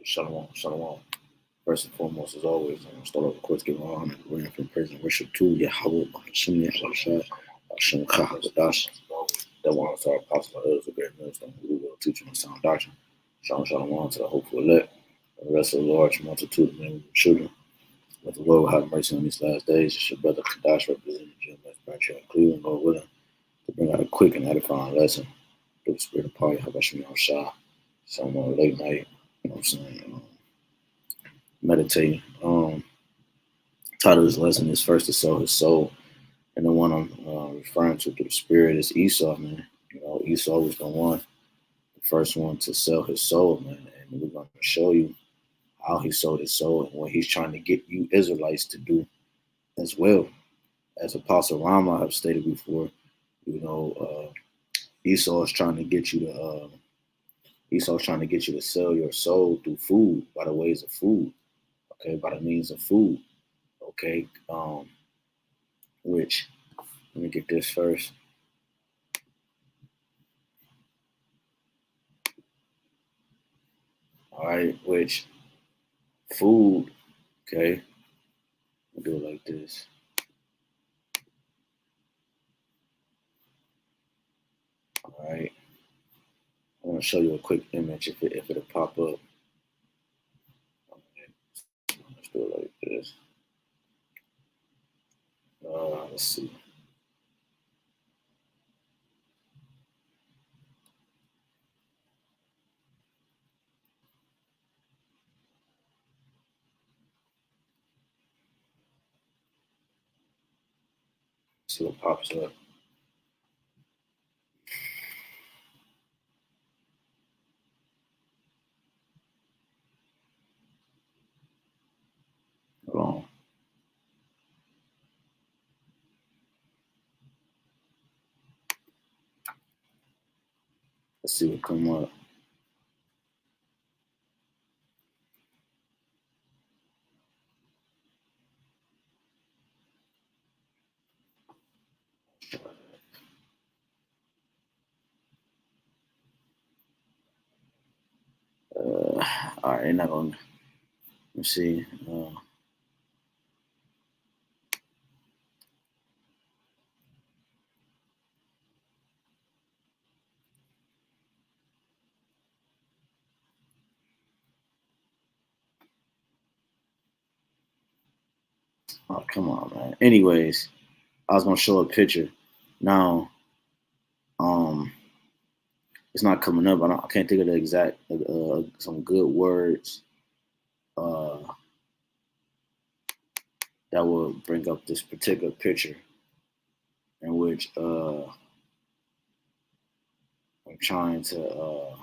Shalom, shalom. First and foremost, as always, start off, of course, giving all honor, glory, and from praise and worship to YAHAWAH, BAHASHAM, HAQADASH. That one to our apostle, others, of great ministers, who will teach them sound doctrine. Shalom, shalom to the hopeful elect, and the rest of the large multitude of men and children. Let the Lord have mercy on these last days. It's your brother HAQADASH representing Jim Branch in Cleveland, Lord willing, to bring out a quick and edifying lesson through the spirit of power, YAHAWASHI. Some late night, you know what I'm saying, meditating. Title of this lesson is First to Sell His Soul. And the one I'm referring to through the spirit is Esau, man. You know, Esau was the one, the first one to sell his soul, man. And we're going to show you how he sold his soul and what he's trying to get you Israelites to do as well. As Apostle Rama have stated before, you know, Esau is trying to get you to sell your soul through food, by the ways of food, okay, by the means of food, okay. Which, let me get this first. All right, which food, okay, I'll do it like this. All right, I want to show you a quick image if it'll pop up. Okay. Let's do it like this. Let's see. See what pops up. Hold on. Let's see what come up. All right, not gonna. Let's see. Oh, come on, man. Anyways, I was gonna show a picture. Now, it's not coming up. I can't think of the exact some good words that will bring up this particular picture in which I'm trying to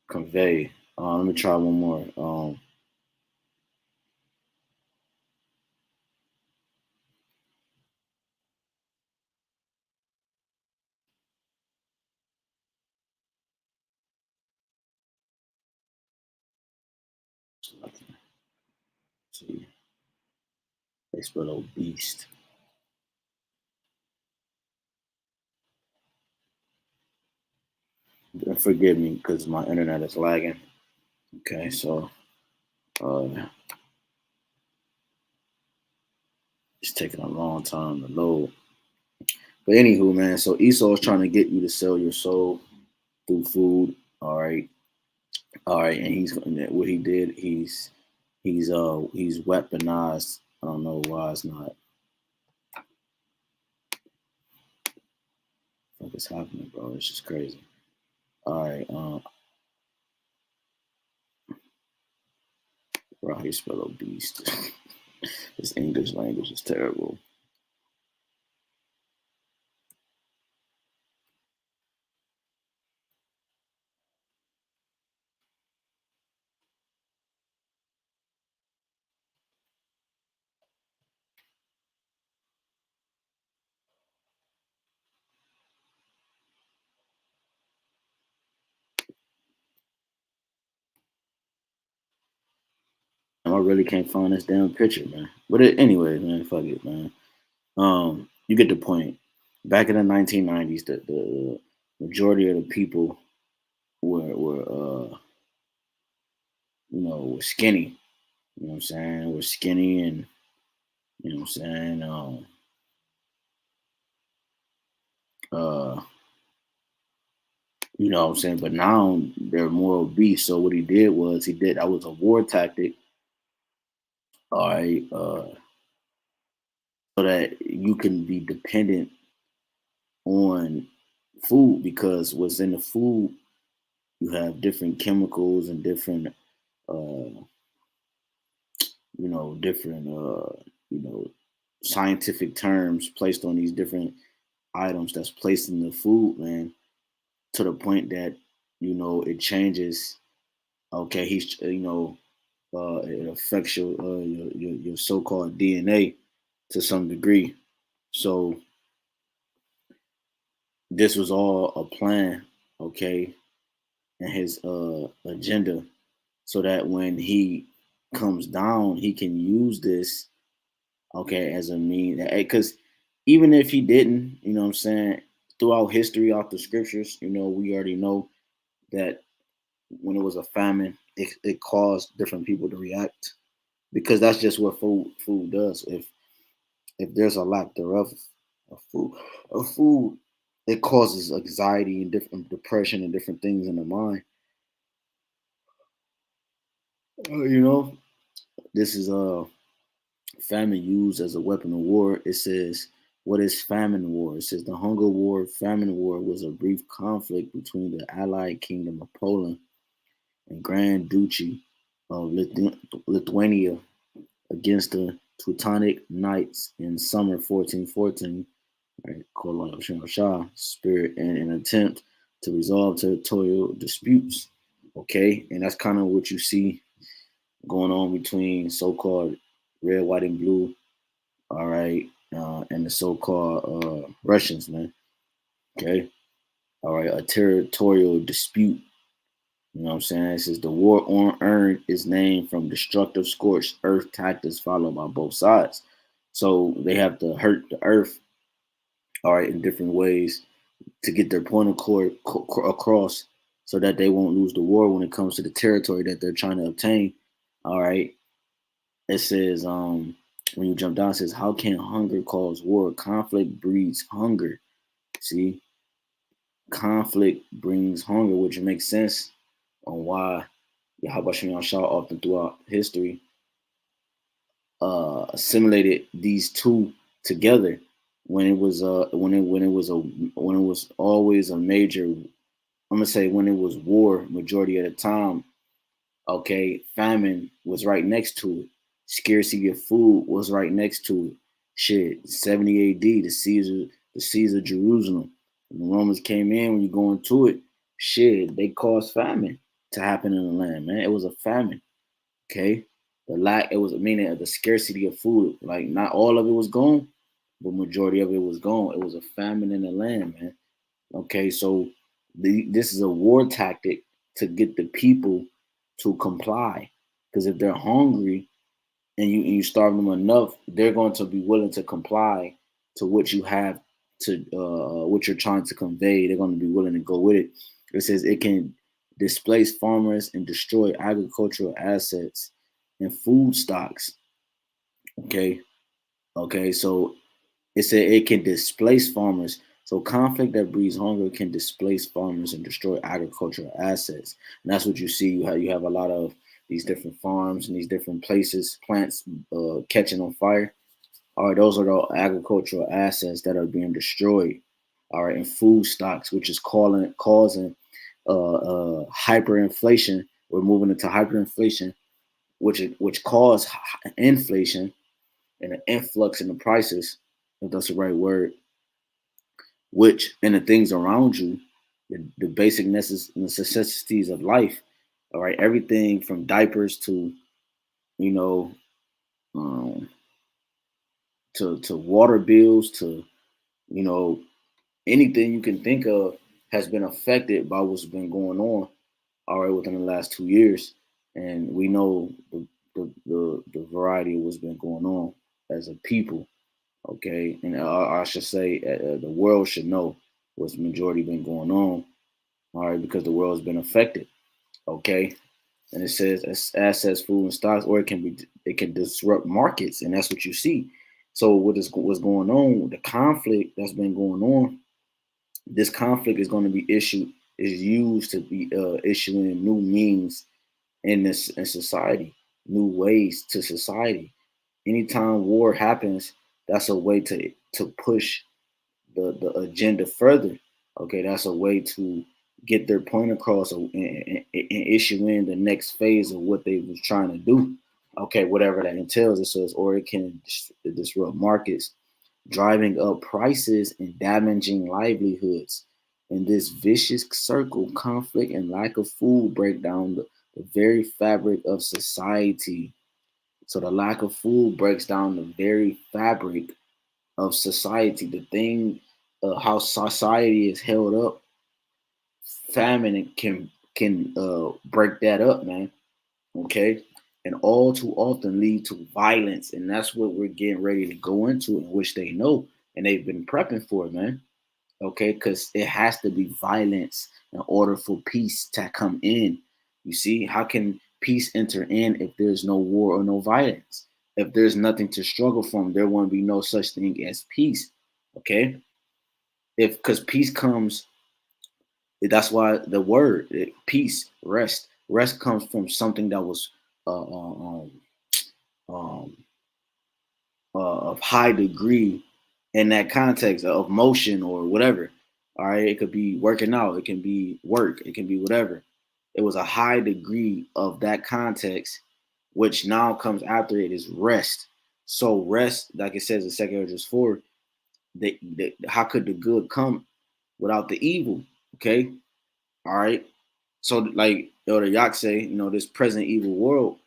convey. Let me try one more. See, they spell obese. Forgive me because my internet is lagging. Okay, so it's taking a long time to load. But anywho, man, so Esau is trying to get you to sell your soul through food. All right, and he's what he did. He's weaponized. I don't know why it's not. What is happening, bro? It's just crazy. All right, bro, how you spell obese? This English language is terrible. I really can't find this damn picture, man. But anyway, man, fuck it, man. You get the point. Back in the 1990s, the majority of the people were were skinny. You know what I'm saying? We're skinny and you know what I'm saying. Uh, you know what I'm saying. But now they're more obese. So what he did was that was a war tactic. All right, so that you can be dependent on food because what's in the food, you have different chemicals and different, different, scientific terms placed on these different items that's placed in the food, man, to the point that it changes. Okay, it affects your so-called DNA to some degree. So this was all a plan, okay, and his agenda, so that when he comes down, he can use this, okay, as a mean. Because even if he didn't, you know what I'm saying, throughout history, out the scriptures, we already know that when it was a famine, it caused different people to react because that's just what food does. If there's a lack thereof of food, it causes anxiety and different depression and different things in the mind. You know, this is famine used as a weapon of war. It says, what is famine war? It says the Hunger War, famine war was a brief conflict between the Allied Kingdom of Poland and Grand Duchy of Lithuania against the Teutonic Knights in summer 1414, right, called Shah spirit in an attempt to resolve territorial disputes. Okay, and that's kind of what you see going on between so-called red, white, and blue, all right, and the so-called Russians, man. Okay, all right, a territorial dispute. You know what I'm saying? It says the war on earned its name from destructive scorched earth tactics followed by both sides. So they have to hurt the earth, all right, in different ways to get their point across, so that they won't lose the war when it comes to the territory that they're trying to obtain. All right. It says, when you jump down, it says, how can hunger cause war? Conflict breeds hunger. See, conflict brings hunger, which makes sense on why Yahawashi Shah often throughout history assimilated these two together when it was always a major. I'm gonna say when it was war majority of the time. Okay, famine was right next to it. Scarcity of food was right next to it. Shit, 70 AD, the Caesar Jerusalem. When the Romans came in, when you go into it, shit, they caused famine to happen in the land, man. It was a famine. Okay. It was meaning of the scarcity of food. Like not all of it was gone, but majority of it was gone. It was a famine in the land, man. Okay, so this is a war tactic to get the people to comply. Because if they're hungry and you starve them enough, they're going to be willing to comply to what you have to what you're trying to convey. They're going to be willing to go with it. It says it can displace farmers and destroy agricultural assets and food stocks. Okay, okay, so it said it can displace farmers. So conflict that breeds hunger can displace farmers and destroy agricultural assets. And that's what you see. You have a lot of these different farms and these different places, plants catching on fire. All right, those are the agricultural assets that are being destroyed. All right, and food stocks, which is causing hyperinflation. We're moving into hyperinflation, which cause inflation and an influx in the prices, if that's the right word, which and the things around you, the basic necessities of life, all right, everything from diapers to, you know, um, to water bills to, you know, anything you can think of has been affected by what's been going on, all right, within the last 2 years. And we know the variety of what's been going on as a people. Okay, and I should say the world should know what's majority been going on. All right, because the world's been affected. Okay, And it says assets, food, and stocks, or it can disrupt markets, and that's what you see. So what's going on? The conflict that's been going on. This conflict is going to be used to be issuing new means in society, new ways to society. Anytime war happens, that's a way to push the agenda further. Okay, that's a way to get their point across and issue in the next phase of what they was trying to do. Okay, whatever that entails, it says, or it can disrupt markets, driving up prices and damaging livelihoods. In this vicious circle, conflict and lack of food break down the very fabric of society. So the lack of food breaks down the very fabric of society. The thing, how society is held up, famine can break that up, man. Okay, and all too often lead to violence, and that's what we're getting ready to go into, in which they know and they've been prepping for, man. Okay, because it has to be violence in order for peace to come in. You see, how can peace enter in if there's no war or no violence? If there's nothing to struggle from, there won't be no such thing as peace. Okay, if because peace comes, that's why the word peace, rest comes from something that was uh, uh, um, um, of high degree in that context of motion or whatever. All right, it could be working out, it can be work, it can be whatever. It was a high degree of that context, which now comes after it is rest. So rest, like it says in 2 Corinthians 4, how could the good come without the evil? Okay, all right. So like Elder Yak say, this present evil world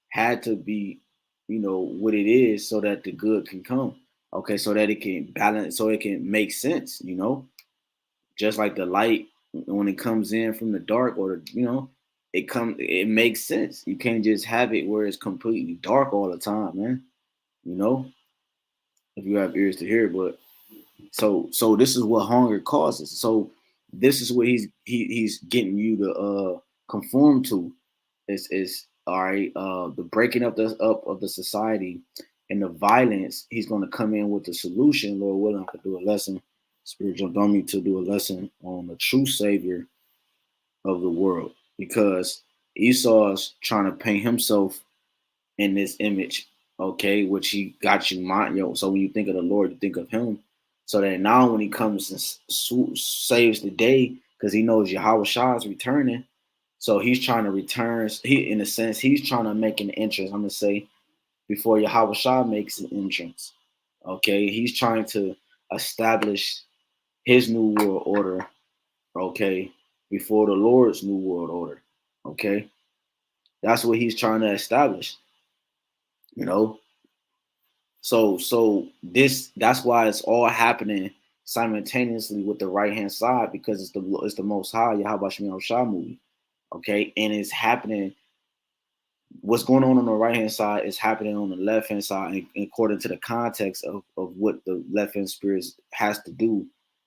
had to be, what it is so that the good can come. Okay, so that it can balance, so it can make sense, just like the light when it comes in from the dark, or it makes sense. You can't just have it where it's completely dark all the time, man. You know, if you have ears to hear, but so this is what hunger causes. So this is what he's getting you to conform to. Is all right. The breaking up of the society and the violence. He's going to come in with the solution. Lord willing, I could do a lesson. Spirit jumped on me to do a lesson on the true Savior of the world, because Esau's trying to paint himself in this image, okay, which he got you mind, so when you think of the Lord, you think of him. So that now when he comes and saves the day, because he knows YAHAWASHI is returning, so he's trying to return. He, in a sense, he's trying to make an entrance. I'm gonna say before YAHAWASHI makes an entrance. Okay, he's trying to establish his new world order. Okay, before the Lord's new world order. Okay, that's what he's trying to establish. You know, so that's why it's all happening simultaneously with the right hand side, because it's the Most High YAHWASHI movie. Okay, and it's happening. What's going on the right hand side is happening on the left hand side, and according to the context of what the left hand spirit has to do,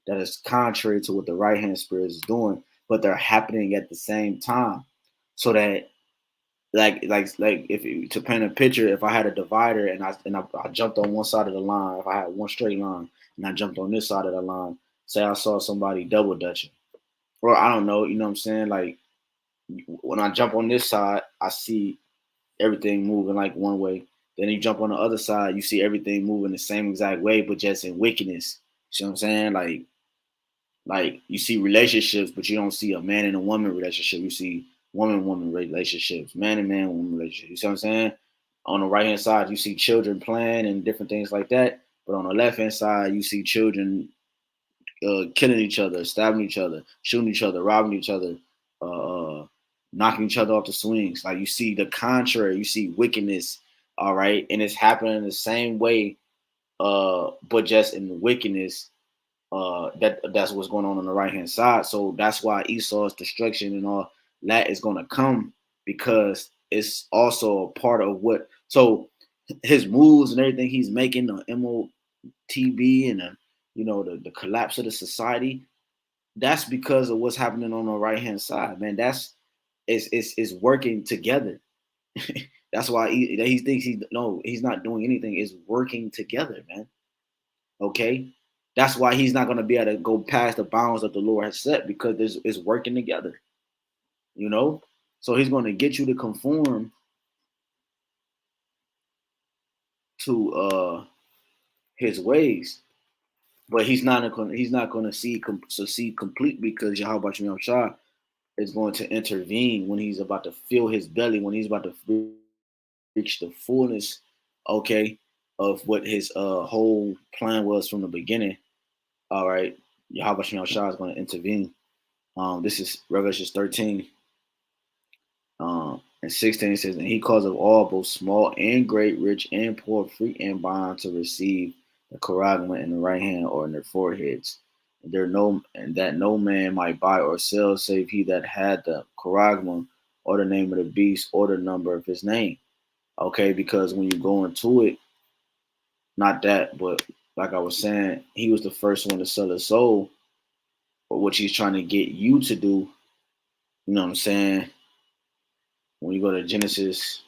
that is contrary to what the right hand spirit is doing, but they're happening at the same time. So that like if you, to paint a picture, if I had a divider and I jumped on one side of the line, if I had one straight line and I jumped on this side of the line, say I saw somebody double dutching, or I don't know, you know what I'm saying? Like when I jump on this side, I see everything moving like one way. Then you jump on the other side, you see everything moving the same exact way, but just in wickedness. You know what I'm saying? Like you see relationships, but you don't see a man and a woman relationship. You see woman relationships, man and man woman relationships. You see what I'm saying? On the right hand side, you see children playing and different things like that. But on the left hand side, you see children killing each other, stabbing each other, shooting each other, robbing each other, knocking each other off the swings. Like you see the contrary, you see wickedness. All right, and it's happening the same way, but just in the wickedness. That's what's going on the right hand side. So that's why Esau's destruction and all that is going to come, because it's also a part of what. So his moves and everything he's making, the MOTB and the collapse of the society. That's because of what's happening on the right hand side, man. It's working together. That's why he thinks he's not doing anything. It's working together, man. Okay, that's why he's not gonna be able to go past the bounds that the Lord has set because it's working together. You know, so he's going to get you to conform to his ways, but he's not going to succeed completely because Yahweh is going to intervene when he's about to fill his belly, when he's about to reach the fullness, okay, of what his whole plan was from the beginning. All right, Yahweh is going to intervene. This is Revelation 13. And 16 says, and he caused of all, both small and great, rich and poor, free and bond, to receive the charagma in the right hand or in their foreheads. And that no man might buy or sell save he that had the charagma or the name of the beast or the number of his name. Okay, because when you go into it, not that, but like I was saying, he was the first one to sell his soul, but what he's trying to get you to do, you know what I'm saying? When you go to Genesis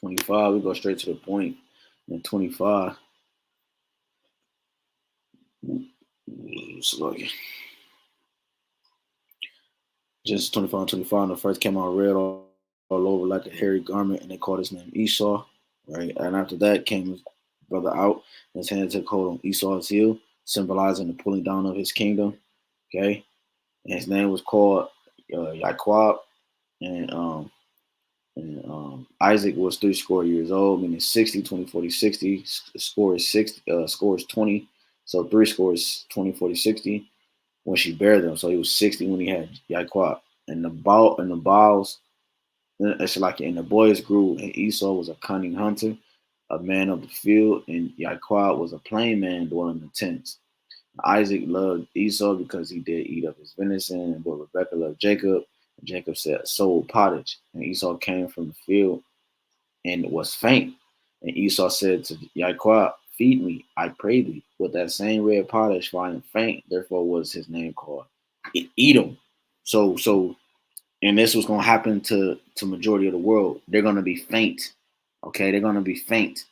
25, we go straight to the point. In 25, just 25 and 25, and the first came out red all over like a hairy garment, and they called his name Esau, right? And after that came his brother out, and his hand took hold on Esau's heel, symbolizing the pulling down of his kingdom, okay? And his name was called Yaquab, and Isaac was 30 years old, meaning 60, 20, 40, 60. Score is 60, score is 20. So 3 scores 20, 40, 60 when she bare them. So he was 60 when he had Yaquab. And the boughs, it's like, and the boys grew, and Esau was a cunning hunter, a man of the field, and Yaquab was a plain man dwelling in the tents. Isaac loved Esau because he did eat of his venison, but Rebekah loved Jacob. And Jacob said, sold pottage. And Esau came from the field and was faint. And Esau said to Yaquab, feed me, I pray thee, with that same red pottage, for I am faint. Therefore was his name called Edom. So, and this was going to happen to majority of the world. They're going to be faint. Okay, they're going to be faint.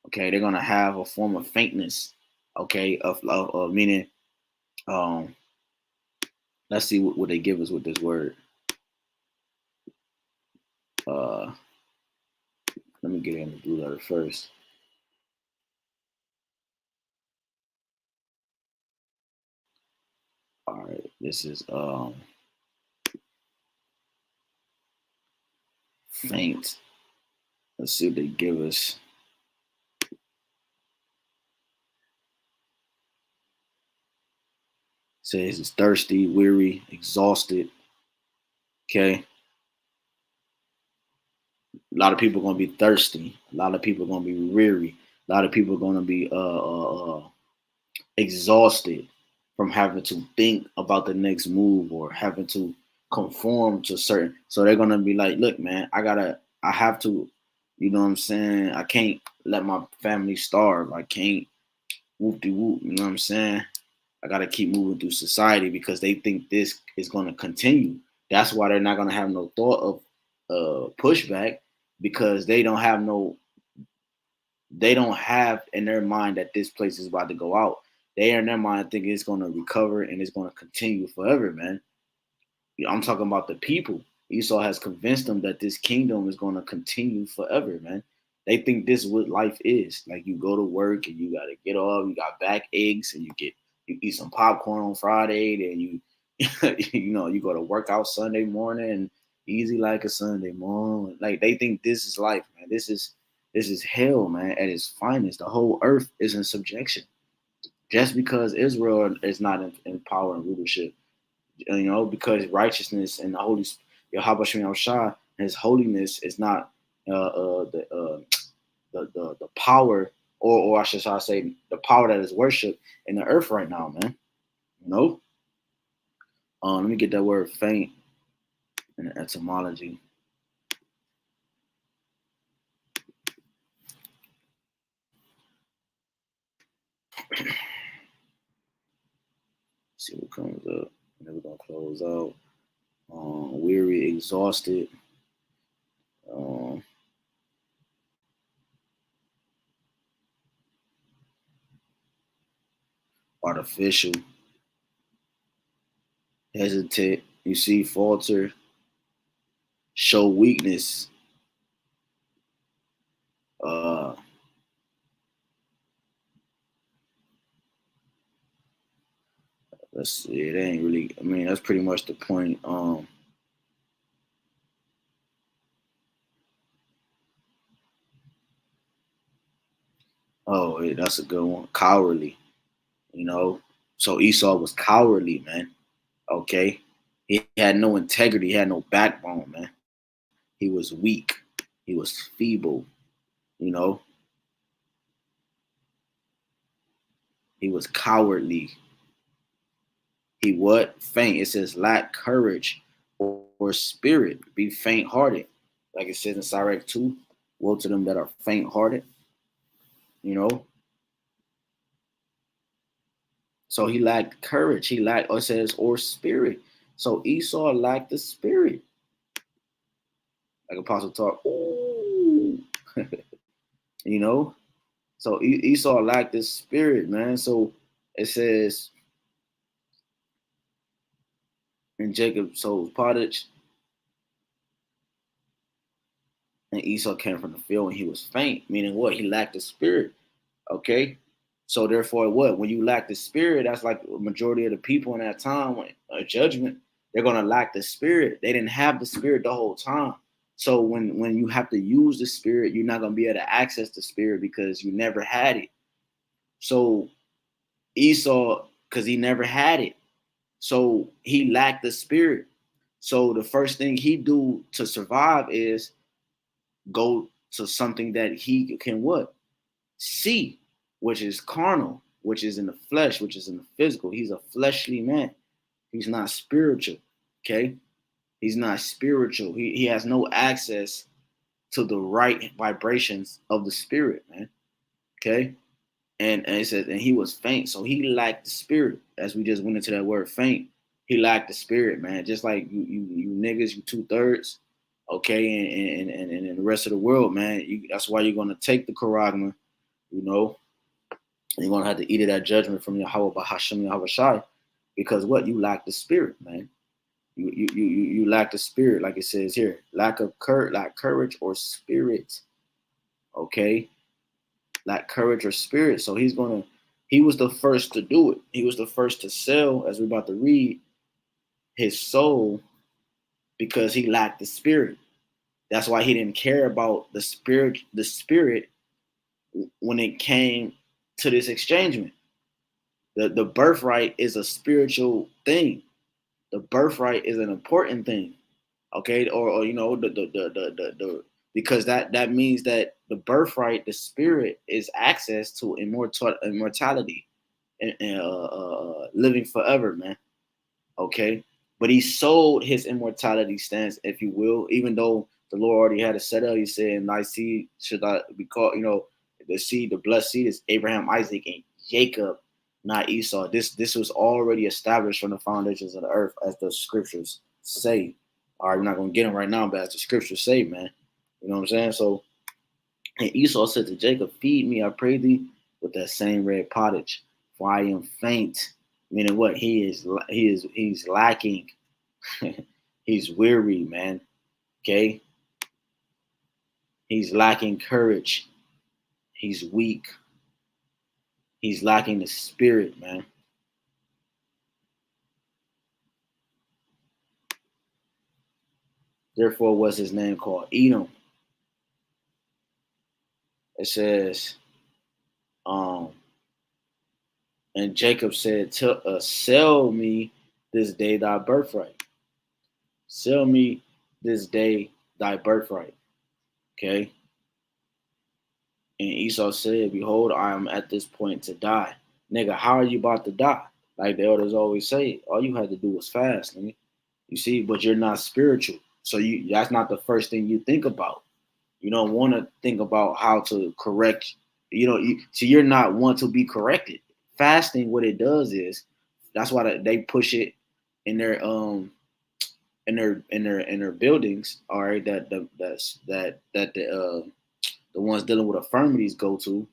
Okay, they're going to have a form of faintness. Okay, of meaning, um, let's see what they give us with this word. Let me get in the blue letter first. All right, this is faint. Let's see what they give us. Says it's thirsty, weary, exhausted. Okay. A lot of people are gonna be thirsty. A lot of people are gonna be weary. A lot of people are gonna be exhausted from having to think about the next move or having to conform to certain. So they're gonna be like, look, man, I have to, you know what I'm saying? I can't let my family starve. I can't whoop de whoop, you know what I'm saying? I gotta keep moving through society because they think this is gonna continue. That's why they're not gonna have no thought of pushback because they don't have in their mind that this place is about to go out. They are in their mind thinking it's gonna recover and it's gonna continue forever, man. I'm talking about the people. Esau has convinced them that this kingdom is going to continue forever, man. They think this is what life is. Like you go to work and you got to get off, you got back aches, and you eat some popcorn on Friday, then you you go to work out Sunday morning and easy like a Sunday morning. Like they think this is life, man. This is hell, man, at its finest. The whole earth is in subjection. Just because Israel is not in power and leadership, because righteousness and the Holy Yahawah His holiness is not the power, or I should say the power that is worshipped in the earth right now, man. You know, let me get that word faint in the etymology. See what comes up, and then we're gonna close out. weary, exhausted, um, artificial, hesitant. You see, falter, show weakness. Uh, let's see. It ain't really. I mean, that's pretty much the point. Oh, that's a good one. Cowardly. You know, so Esau was cowardly, man. Okay, he had no integrity. He had no backbone, man. He was weak. He was feeble. You know, he was cowardly. He what? Faint. It says lack courage or spirit. Be faint hearted. Like it says in Sirach 2. Woe to them that are faint hearted. You know. So he lacked courage. He lacked, or it says, or spirit. So Esau lacked the spirit. Like Apostle talk. Ooh. You know. So Esau lacked the spirit, man. So it says in Jacob sold pottage, and Esau came from the field and he was faint, meaning what? He lacked the spirit. Okay. So therefore, what? When you lack the spirit, that's like the majority of the people in that time, when judgment, they're gonna lack the spirit. They didn't have the spirit the whole time. So when you have to use the spirit, you're not gonna be able to access the spirit because you never had it. So Esau, because he never had it, so he lacked the spirit. So the first thing he do to survive is go to something that he can what? See, which is carnal, which is in the flesh, which is in the physical. He's a fleshly man. He's not spiritual. Okay. He's not spiritual. He has no access to the right vibrations of the spirit, man. Okay. And it says, and he was faint. So he lacked the spirit. As we just went into that word faint, he lacked the spirit, man. Just like you niggas, you 2/3. Okay, and the rest of the world, man. That's why you're gonna take the charagma, you know, and you're gonna have to eat it at judgment from Yahawah, BAHASHAM, YAHAWASHI, because what? You lack the spirit, man. You lack the spirit, like it says here. Lack courage or spirit. Okay, lack courage or spirit. So he was the first to do it. He was the first to sell, as we're about to read, his soul because he lacked the spirit. That's why he didn't care about the spirit when it came to this exchange. The birthright is a spiritual thing. The birthright is an important thing. Okay, or you know the because that means that the birthright, the spirit, is access to immortality and living forever, man. Okay, but he sold his immortality stance, if you will, even though the Lord already had it set up. He said, "Thy seed should not be called." You know, the seed, the blessed seed, is Abraham, Isaac, and Jacob, not Esau. This was already established from the foundations of the earth, as the scriptures say. All right, we're not gonna get them right now, but as the scriptures say, man, you know what I'm saying. So, and Esau said to Jacob, "Feed me, I pray thee, with that same red pottage, for I am faint." Meaning what? He's lacking. He's weary, man. Okay. He's lacking courage. He's weak. He's lacking the spirit, man. Therefore, was his name called Edom? It says, um, and Jacob said, "Sell me this day thy birthright. Sell me this day thy birthright." Okay. And Esau said, "Behold, I am at this point to die." Nigga, how are you about to die? Like the elders always say, all you had to do was fast, nigga. You see, but you're not spiritual. So that's not the first thing you think about. You don't want to think about how to correct, so you're not one to be corrected. Fasting, what it does is, that's why they push it in their in their buildings, all right, that the ones dealing with infirmities go to,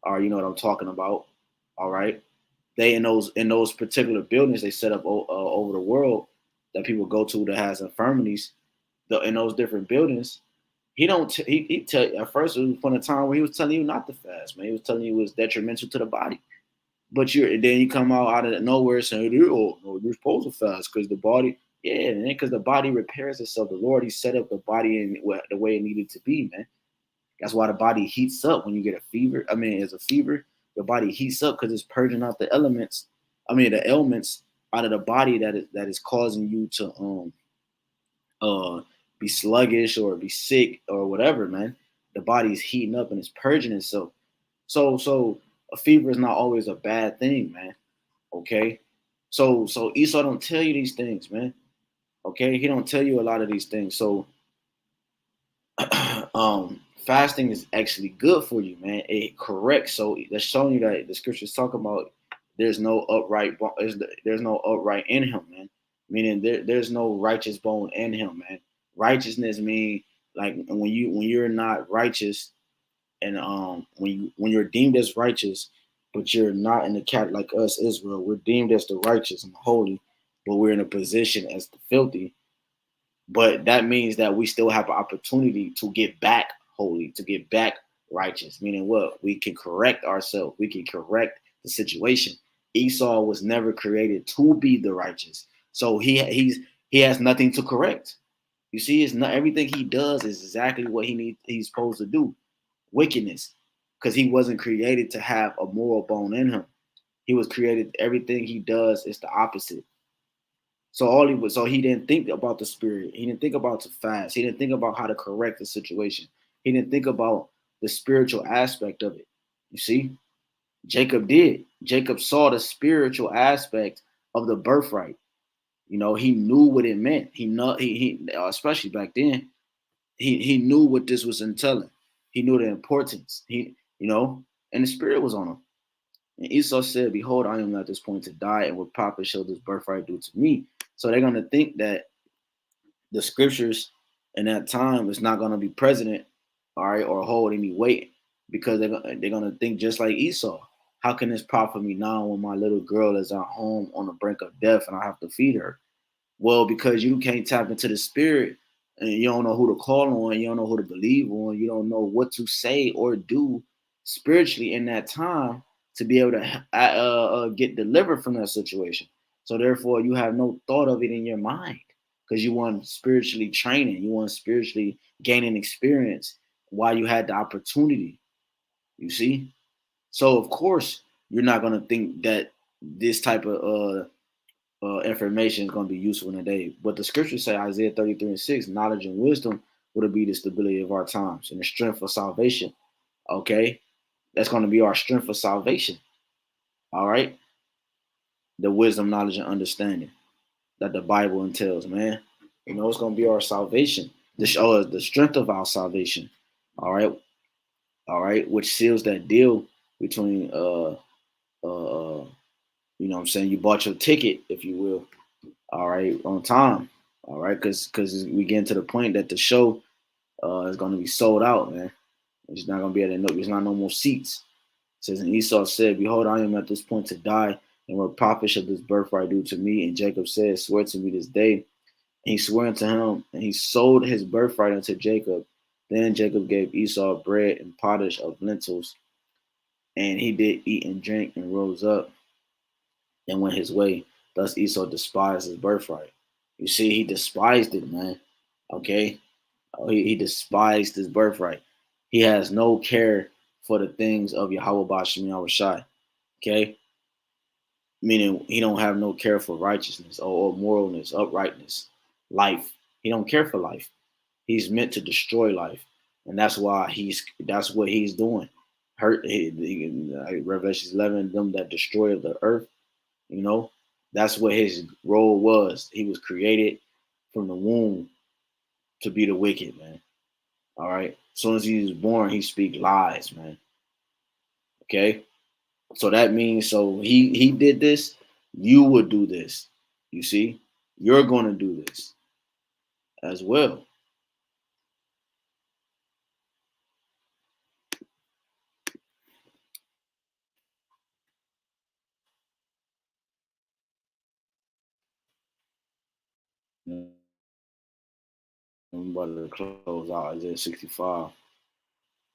or you know what I'm talking about, all right. They in those particular buildings they set up over the world that people go to that has infirmities. In those different buildings, he don't he tell at first it was from a time where he was telling you not to fast, man. He was telling you it was detrimental to the body. But then you come out of nowhere saying, "Oh, no, you're supposed to fast because the body, yeah, man, because the body repairs itself. The Lord, He set up the body in the way it needed to be, man. That's why the body heats up when you get a fever. I mean, as a fever, the body heats up because it's purging out the elements. I mean, the ailments out of the body that is causing you to uh be sluggish or be sick or whatever, man. The body's heating up and it's purging itself. So a fever is not always a bad thing, man. Okay. So Esau don't tell you these things, man. Okay, he don't tell you a lot of these things. So fasting is actually good for you, man. It corrects. So that's showing you that the scriptures talk about there's no upright in him, man. Meaning there's no righteous bone in him, man. Righteousness mean like when you're not righteous, and when you're deemed as righteous, but you're not in the cat like us, Israel. We're deemed as the righteous and the holy, but we're in a position as the filthy. But that means that we still have an opportunity to get back holy, to get back righteous. Meaning what? We can correct ourselves. We can correct the situation. Esau was never created to be the righteous, so he has nothing to correct. You see, it's not everything he does is exactly what he's supposed to do. Wickedness, because he wasn't created to have a moral bone in him. He was created. Everything he does is the opposite. So he didn't think about the spirit. He didn't think about the fast. He didn't think about how to correct the situation. He didn't think about the spiritual aspect of it. You see, Jacob did. Jacob saw the spiritual aspect of the birthright. You know, he knew what it meant. He know he especially back then. He knew what this was entailing. He knew the importance. And the spirit was on him. And Esau said, "Behold, I am at this point to die, and what Papa shall this birthright do to me?" So they're gonna think that the scriptures in that time is not gonna be present, all right, or hold any weight, because they're gonna think just like Esau. How can this profit me now when my little girl is at home on the brink of death and I have to feed her? Well, because you can't tap into the spirit and you don't know who to call on, you don't know who to believe on, you don't know what to say or do spiritually in that time to be able to get delivered from that situation. So therefore, you have no thought of it in your mind because you weren't spiritually training, you weren't spiritually gaining experience while you had the opportunity. You see, so of course you're not gonna think that this type of information is going to be useful in the day. But the scriptures say, Isaiah 33:6, knowledge and wisdom will be the stability of our times and the strength of salvation. Okay? That's going to be our strength for salvation. All right? The wisdom, knowledge, and understanding that the Bible entails, man. You know, it's going to be our salvation. The show us the strength of our salvation. All right? All right? Which seals that deal between you know what I'm saying, you bought your ticket, if you will, all right, on time, all right, because we getting to the point that the show is going to be sold out, man. It's not going to be able to know. There's not no more seats. It says, and Esau said, "Behold, I am at this point to die, and what profit shall this birthright do to me?" And Jacob said, "Swear to me this day." And he swore unto him, and he sold his birthright unto Jacob. Then Jacob gave Esau bread and pottage of lentils, and he did eat and drink and rose up and went his way. Thus Esau despised his birthright. You see, he despised it, man. Okay? He despised his birthright. He has no care for the things of Yahawah BAHASHAM YAHAWASHI. Okay? Meaning he don't have no care for righteousness or moralness, uprightness, life. He don't care for life. He's meant to destroy life. And that's what he's doing. Revelation 11, them that destroy the earth. You know, that's what his role was. He was created from the womb to be the wicked, man. All right. As soon as he was born, he speak lies, man. Okay. So that means he did this, you would do this. You see, you're going to do this. as well. I'm about to close out Isaiah 65.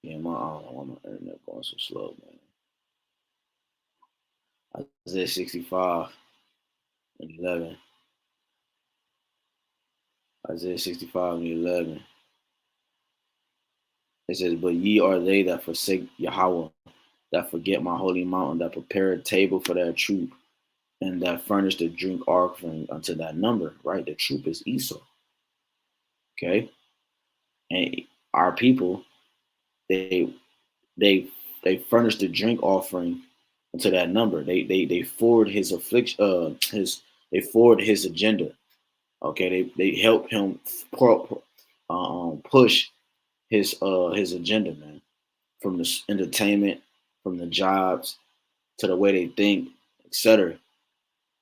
Yeah, I don't know why my internet going so slow, man. Isaiah 65 and 11. Isaiah 65 and 11. It says, "But ye are they that forsake Yahawah, that forget my holy mountain, that prepare a table for their troop, and that furnish the drink offering unto that number." Right? The troop is Esau. Okay? And our people, they they they furnish the drink offering unto that number. They forward his affliction, they forward his agenda. Okay, they help him push his agenda, man, from the entertainment, from the jobs to the way they think, etc.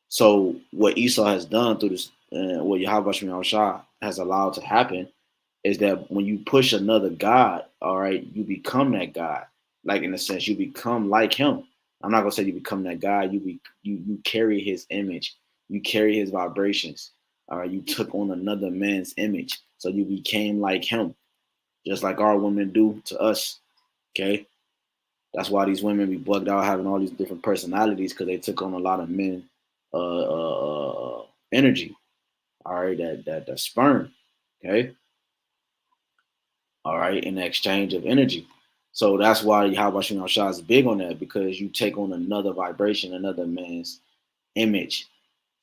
So what Esau has done through this, what YAHWASHI has allowed to happen, is that when you push another God, all right, you become that God. Like in a sense, you become like him. I'm not gonna say you become that God. You carry his image, you carry his vibrations. All right, you took on another man's image, so you became like him, just like our women do to us. Okay, that's why these women be bugged out having all these different personalities because they took on a lot of men energy. All right, that sperm. Okay, all right, in the exchange of energy. So that's why Yahweh Shah is big on that, because you take on another vibration, another man's image.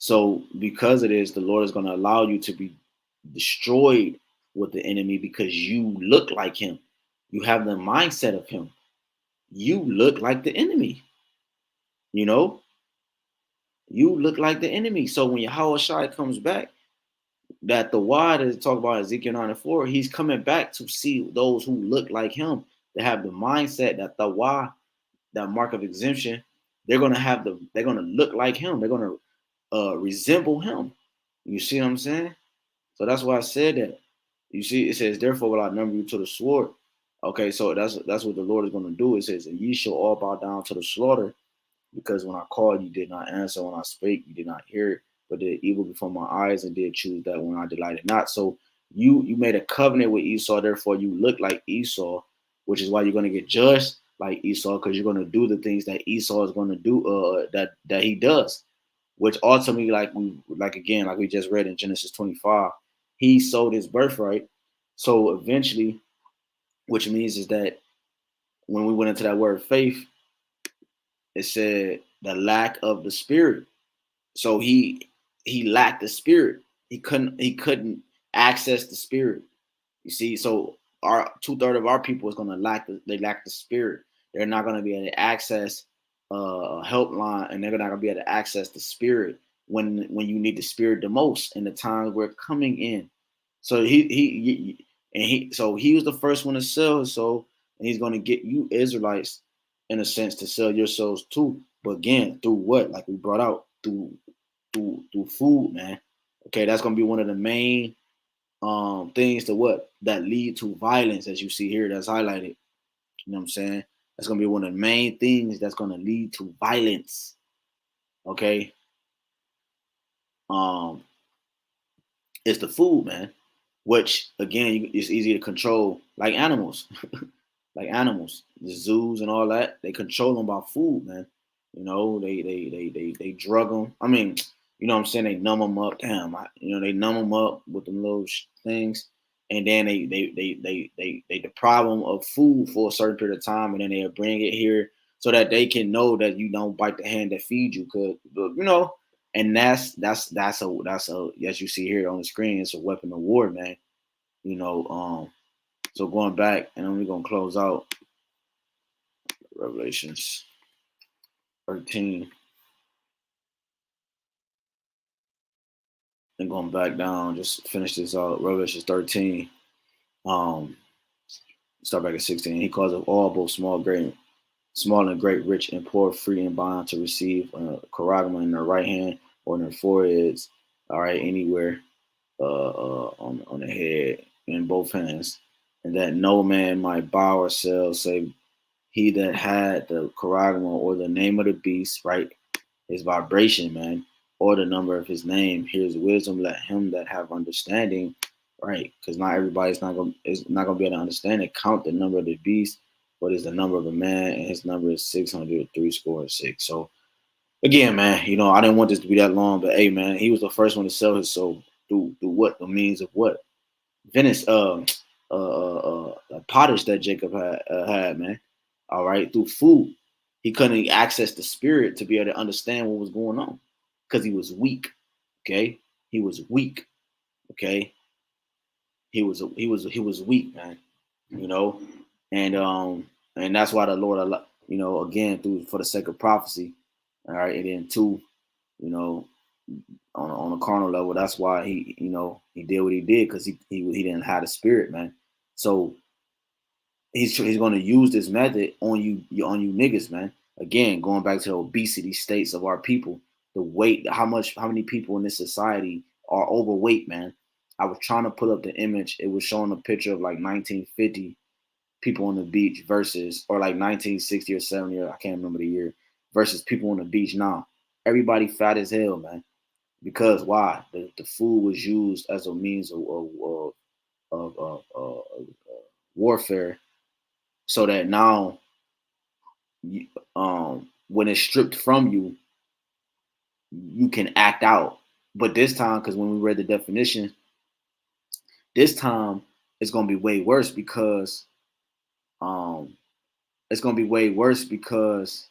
So because it is, the Lord is going to allow you to be destroyed with the enemy because you look like him. You have the mindset of him. You look like the enemy. You know, you look like the enemy. So when Yahweh Shai comes back, that the word is talk about Ezekiel 9:4, he's coming back to see those who look like him, that have the mindset that the why, that mark of exemption, they're gonna look like him. They're gonna resemble him. You see what I'm saying? So that's why I said that. You see, it says, "Therefore will I number you to the sword." Okay, so that's what the Lord is gonna do. It says, "And ye shall all bow down to the slaughter, because when I called, you did not answer. When I spake, you did not hear it, but did evil before my eyes, and did choose that when I delighted not." So you made a covenant with Esau, therefore you look like Esau, which is why you're going to get judged like Esau, because you're going to do the things that Esau is going to do, that he does, which ultimately, like we just read in Genesis 25, he sold his birthright. So eventually, which means is that when we went into that word faith, it said the lack of the spirit. So he lacked the spirit. He couldn't access the spirit. You see, so our 2/3 of our people is gonna lack the spirit. They're not gonna be able to access a helpline, and they're not gonna be able to access the spirit when you need the spirit the most in the times we're coming in. So he was the first one to sell his soul, and he's gonna get you Israelites in a sense to sell your souls too. But again, through what? Like we brought out, through food, man. Okay, that's gonna be one of the main things to what that lead to violence, as you see here, that's highlighted. You know what I'm saying? That's gonna be one of the main things that's gonna lead to violence. Okay. Um, it's the food, man. Which again, it's easy to control, like animals. Like animals, the zoos and all that, they control them by food, man. You know, they drug them. I mean, you know what I'm saying? They numb them up. Damn, they numb them up with them little things, and then they deprive them of food for a certain period of time, and then they bring it here so that they can know that you don't bite the hand that feeds you. Cause and that's a as you see here on the screen, it's a weapon of war, man. You know, so going back, and then we're gonna close out Revelations 13, and going back down, just finish this out. Revelations 13. Um, Start back at 16. He calls of all, both small and great, rich and poor, free and bond, to receive a charagma in their right hand or in their foreheads. All right, anywhere. on the head in both hands, and that no man might buy or sell save he that had the charagma or the name of the beast, right? His vibration, man, or the number of his name. Here's wisdom. Let him that have understanding, right? Because not everybody's not gonna be able to understand it. Count the number of the beast. What is the number of a man? And his number is 603 score 6. So again, man, I didn't want this to be that long, but hey, man, he was the first one to sell his soul through what? The means of what? Venice, pottage that Jacob had, man. All right, through food, he couldn't access the spirit to be able to understand what was going on because he was weak. Okay, he was weak. Okay, he was weak, man. And that's why the Lord, again, through for the sake of prophecy. All right, and then two, on a carnal level, that's why he did what he did, because he didn't have the spirit, man. So he's going to use this method on you niggas, man. Again, going back to the obesity states of our people, the weight, how many people in this society are overweight, man. I was trying to pull up the image. It was showing a picture of like 1950 people on the beach versus, or like 1960 or 70, I can't remember the year, versus people on the beach now. Everybody fat as hell, man. Because why? The food was used as a means of warfare, so that now, when it's stripped from you, you can act out. But this time, because when we read the definition, this time it's gonna be way worse because it's gonna be way worse because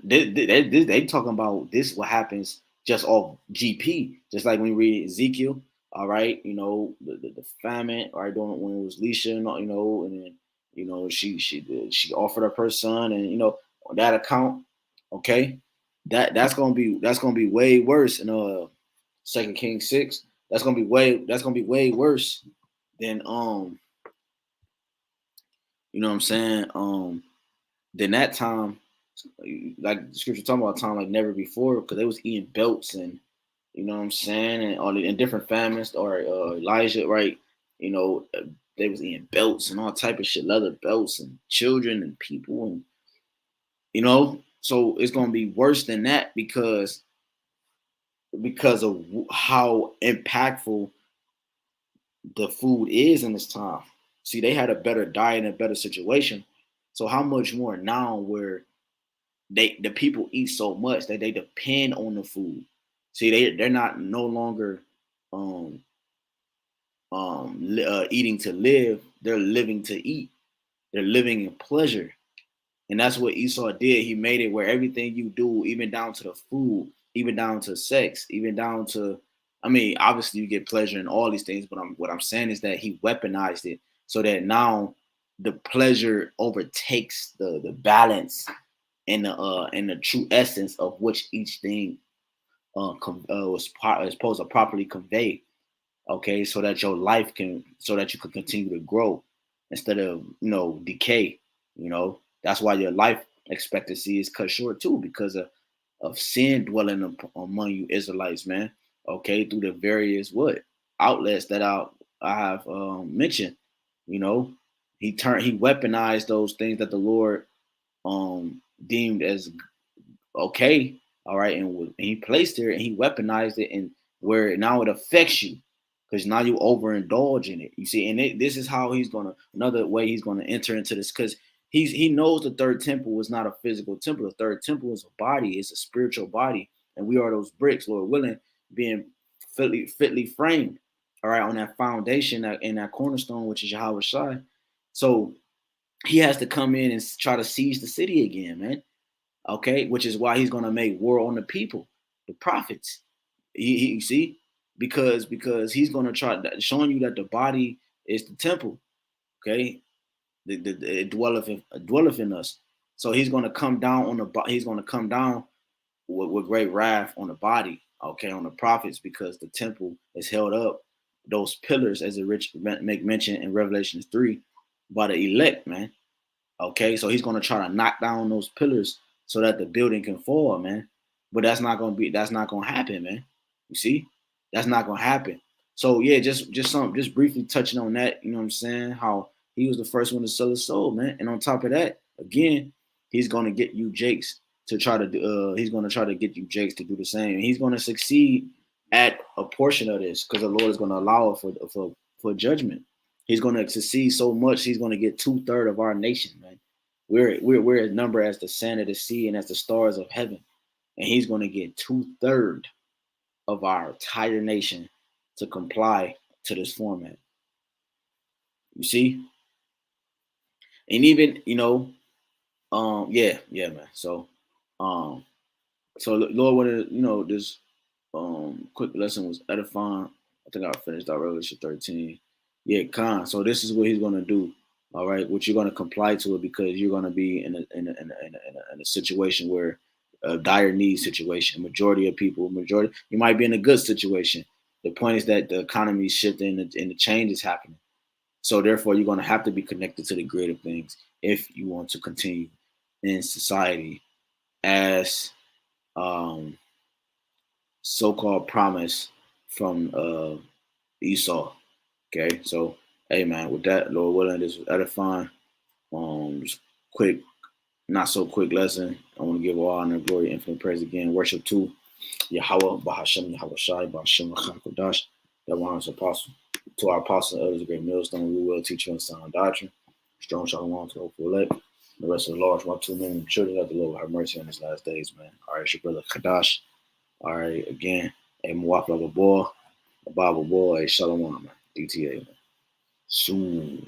they talking about this, what happens just off GP, just like when we read Ezekiel. All right, the famine, all right, when it was Leisha, and then she offered up her son, and on that account, okay, that's gonna be way worse in 2 Kings 6. That's gonna be way worse than what I'm saying, than that time, like the scripture talking about, time like never before, because they was eating belts, and what I'm saying, and all in different famines, or Elijah, right? They was eating belts and all type of shit, leather belts, and children and people, and so it's gonna be worse than that because of how impactful the food is in this time. See, they had a better diet and a better situation. So how much more now, where the people eat so much that they depend on the food. See, they're not no longer eating to live. They're living to eat. They're living in pleasure. And that's what Esau did. He made it where everything you do, even down to the food, even down to sex, even down to, I mean, obviously you get pleasure in all these things, but what I'm saying is that he weaponized it so that now the pleasure overtakes the balance and the true essence of which each thing was supposed to properly convey. Okay, so that your life so that you can continue to grow instead of decay. That's why your life expectancy is cut short too, because of sin dwelling among you Israelites, man. Okay, through the various outlets that I have mentioned. He weaponized those things that the Lord deemed as okay, all right, and he placed it and he weaponized it, and where now it affects you because now you overindulge in it. You see, and this is how another way he's gonna enter into this, because he knows the third temple is not a physical temple. The third temple is a body, it's a spiritual body, and we are those bricks, Lord willing, being fitly framed, all right, on that foundation, in that cornerstone, which is YAHWASHI. So he has to come in and try to seize the city again, man. Okay, which is why he's going to make war on the people, the prophets. You see, because he's going to try showing you that the body is the temple. Okay, it dwelleth in us. So he's going to come down on the he's going to come down with great wrath on the body. Okay, on the prophets, because the temple is held up, those pillars, as the rich make mention in Revelations 3, by the elect, man. Okay, so he's going to try to knock down those pillars so that the building can fall, man. But that's not gonna happen, man. You see? That's not gonna happen. So yeah, just briefly touching on that, you know what I'm saying? How he was the first one to sell his soul, man. And on top of that, again, he's gonna get you Jakes to try to do he's gonna try to get you Jakes to do the same. And he's gonna succeed at a portion of this because the Lord is gonna allow it for judgment. He's gonna succeed so much, he's gonna get 2/3 of our nation, man. We're as number as the sand of the sea and as the stars of heaven. And he's gonna get 2/3 of our entire nation to comply to this format. You see? And even, yeah, man. Um, so Lord wanted, this quick lesson was edifying. I think I finished out Revelation 13. Yeah, so this is what he's gonna do. All right, what you're gonna comply to it because you're gonna be in a situation where a dire need situation. Majority of people, you might be in a good situation. The point is that the economy is shifting and the change is happening. So therefore, you're gonna have to be connected to the greater things if you want to continue in society as so-called promise from Esau. Okay, so hey man, with that, Lord willing, this was edifying. Just quick, not so quick lesson. I want to give all honor, glory, infinite praise again. Worship to YAHAWAH, BAHASHAM, YAHAWASHI, BAHASHAM, HAQADASH. That honors apostle. To our apostles and others, a great millstone, we will teach you in sound doctrine. Strong shalom to the hopeful elect. The rest of the large one, 2 million children of the Lord have mercy on these last days, man. All right, it's your brother Kadash. All right, again, a Mwafla boy, a Bible boy, a Shalom, man. DTA, man. Soon.